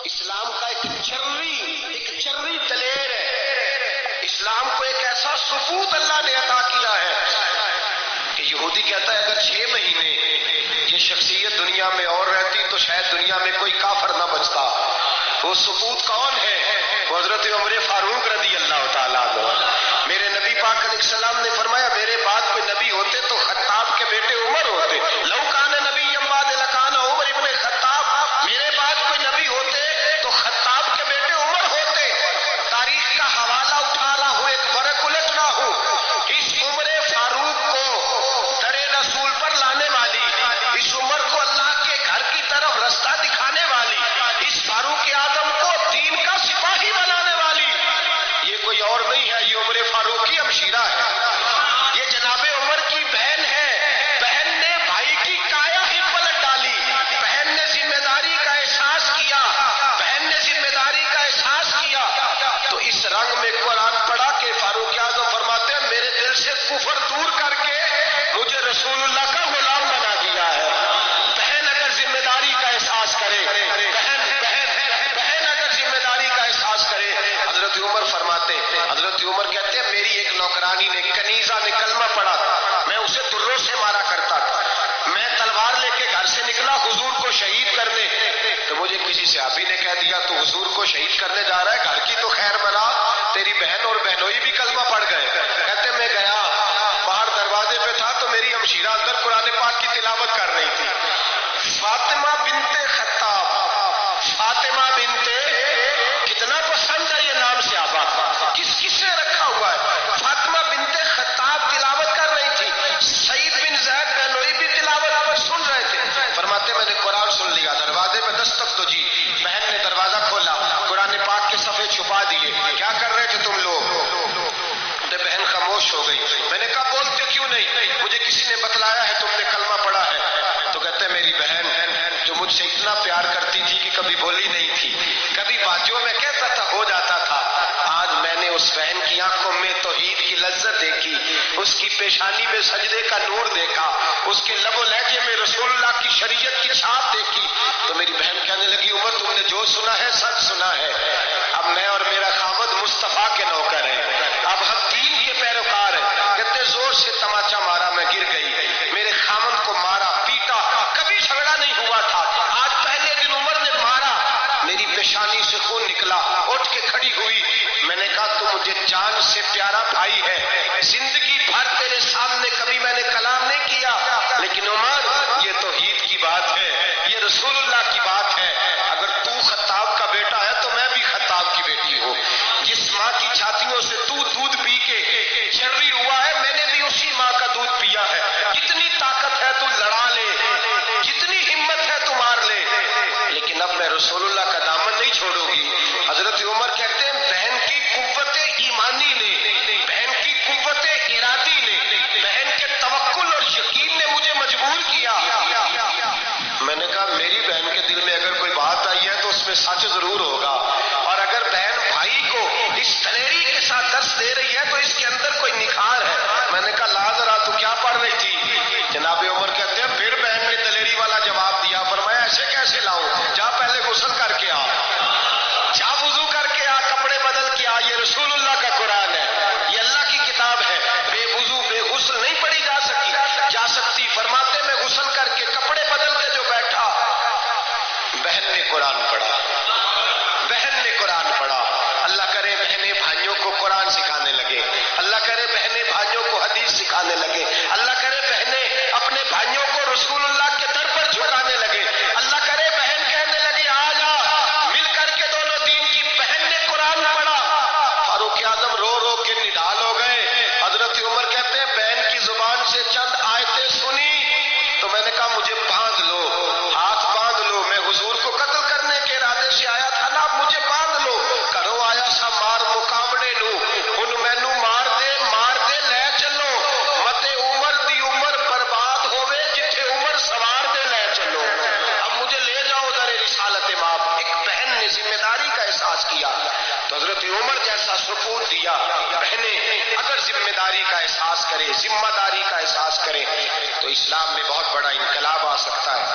اسلام کا ایک چرری دلیر ہے. اسلام کو ایک ایسا ثبوت اللہ نے عطا کیا ہے کہ یہودی کہتا ہے اگر 6 مہینے یہ شخصیت دنیا میں اور رہتی تو شاید دنیا میں کوئی کافر نہ بچتا. وہ ثبوت کون ہے؟ وہ حضرت عمر فاروق رضی اللہ تعالیٰ عنہ. میرے نبی پاک علیہ السلام نے فرمایا میرے بعد کوئی نبی ہوتے تو خطاب کے بیٹے عمر ہوتے. لو کان نبی بعد لکان عمر ابن خطاب. میرے بعد کوئی نبی ہوتے تو خطاب کے بیٹے عمر ہوتے. تاریخ کا حوالہ اٹھا رہا ہوں، ایک برق الٹ رہا ہوں. اس عمر فاروق کو در رسول پر لانے والی، اس عمر کو اللہ کے گھر کی طرف رستہ دکھانے والی، اس فاروق اعظم کو دین کا سپاہی بنانے والی یہ کوئی اور نہیں ہے، یہ عمر فاروق کی ہمشیرہ ہے. یہ جناب عمر کی بہن ہے. بہن نے بھائی کی کایا ہی پلٹ ڈالی. بہن نے ذمہ داری کا احساس کیا. بہن نے ذمہ داری کا احساس کیا تو اس رنگ میں قرآن پڑھا کہ فاروق اعظم فرماتے ہیں میرے دل سے کفر دور کر کے مجھے رسول اللہ کا غلام بنا دیا ہے. بہن اگر ذمہ داری کا احساس کرے، بہن اگر ذمہ داری کا احساس کرے. حضرت عمر فرماتے، حضرت عمر کہتے ہیں میری ایک نوکرانی نے، کنیزہ نے کلمہ پڑھا تھا، میں اسے دروں سے مارا کرتا تھا. میں تلوار لے کے گھر سے نکلا حضور کو شہید کرنے تو مجھے کسی صحابی نے کہہ دیا تو حضور کو شہید کرنے جا رہا ہے، گھر کی تو خیر بنا، تیری بہن اور بہنوئی بھی کلمہ پڑھ گئے. کہتے میں گیا، باہر دروازے پہ تھا تو میری ہمشیرہ اندر قرآن پاک کی تلاوت کر رہی تھی. فاطمہ بنت خطاب، فاطمہ بنت، کتنا پسند ہے یہ نام صحابہ، کس نے رکھا ہوا ہے. فاطمہ بنت خطاب تلاوت کر رہی تھی. سعید بن زید بہنوئی بھی تلاوت پر سن رہے تھے. فرماتے میں نے قرآن سن لیا، دروازے پہ دستک تو جی. بہن نے دروازہ کھولا، قرآن پاک کے صفحے چھپا دیے. کیا کر رہے تھے تم لوگ؟ بہن خاموش ہو گئی. میں نے کہا بولتے کیوں نہیں؟ مجھے کسی نے بتلایا ہے تم نے کلمہ پڑھا ہے. تو کہتے میری بہن جو مجھ سے اتنا پیار کرتی تھی کہ کبھی بولی نہیں تھی، کبھی باتوں میں کہتا تھا ہو جاتا تھا، آج میں نے اس بہن کی آنکھوں میں توحید کی لذت دیکھی، اس کی پیشانی میں سجدے کا نور دیکھا، اس کے لب و لہجے میں رسول اللہ کی شریعت کی چھاپ دیکھی. تو میری بہن کہنے لگی عمر تم نے جو سنا ہے سچ سنا ہے. اب میں اور میرا خاوند مصطفیٰ کے نوکر ہیں، اب ہم دین کے پیروکار ہیں. کہتے زور سے تماچا مارا، میں گر گئی. میرے خاوند کو مارا پیٹا، کبھی جھگڑا نہیں ہوا تھا. آج پہلے دن عمر نے مارا، میری پیشانی سے خون نکلا. اٹھ کے کھڑی ہوئی. میں نے کہا تو مجھے جان سے پیارا بھائی ہے، زندگی بھر تیرے سامنے کبھی میں نے کلام نہیں کیا، لیکن عمر یہ توحید کی بات ہے، یہ رسول اللہ کی بات ہے. اگر تو خطاب کا بیٹا ہے تو میں بھی خطاب کی بیٹی ہوں. جس ماں کی چھاتیوں سے تو دودھ پی کے چرری ہوا ہے، میں نے بھی اسی ماں کا دودھ پیا ہے. جتنی طاقت ہے تو لڑا لے، جتنی ہمت ہے تو مار لے، لیکن اب میں رسول اللہ کا دامن نہیں چھوڑوں گی. حضرت عمر کہتے ہیں بہن کی قوت ایمانی نے، بہن کی قوت ارادی نے، بہن کے توکل اور یقین نے مجھے مجبور کیا. میں نے کہا میری بہن کے دل میں اگر کوئی بات آئی ہے تو اس میں سچ ضرور ہوگا، اور اگر بہن بھائی کو اس دلیری کے ساتھ درس دے رہی ہے تو اس کے اندر کوئی نکھار ہے. میں نے کہا لا ذرا تو کیا پڑھ رہی تھی؟ جناب عمر کہتے ہیں پھر بہن نے دلیری والا جواب دیا. فرمایا ایسے کیسے لاؤں؟ جا پہلے غسل کر کے آ، جا وضو کر کے آ، کپڑے بدل کے آ. یہ رسول اللہ کا قرآن ہے، یہ اللہ کی کتاب ہے. بے وضو بے غسل نہیں پڑھی جا سکتی. فرماتے میں غسل کر کے کپڑے بدل کے جو بیٹھا، بہن نے قرآن پڑھا، بہن نے قرآن پڑھا. اللہ کرے بہنیں بھائیوں کو قرآن سکھانے لگے، اللہ کرے بہنیں بھائیوں کو حدیث سکھانے لگے، اللہ کرے بہنیں اپنے بھائیوں کو رسول اللہ کے در پر جھکانے لگے. اللہ کرے بہن کہنے لگی آ جا مل کر کے دونوں دین کی. بہن نے قرآن پڑھا. فاروق اعظم رو رو کے نڈال ہو گئے. حضرت عمر کہتے ہیں بہن کی زبان سے چند آیتیں سنی تو میں نے کہا مجھے باندھ لو، ہاتھ باندھ لو. میں حضور کو قتل کرنے کے ارادے سے آیا تھا نا، اب مجھے باندھ لو. کرو آیا سا مار مقابلے نو، ان مینو مار دے لے چلو. متے عمر دی عمر برباد ہوئے جتھے عمر سوار دے لے چلو. اب مجھے لے جاؤ در رسالت ماں. ایک بہن نے ذمہ داری کا احساس کیا تو حضرت عمر جیسا ثبوت دیا. بہنیں اگر ذمہ داری کا احساس کرے، ذمہ داری کا احساس کرے تو اسلام میں بہت بڑا انقلاب آ سکتا ہے.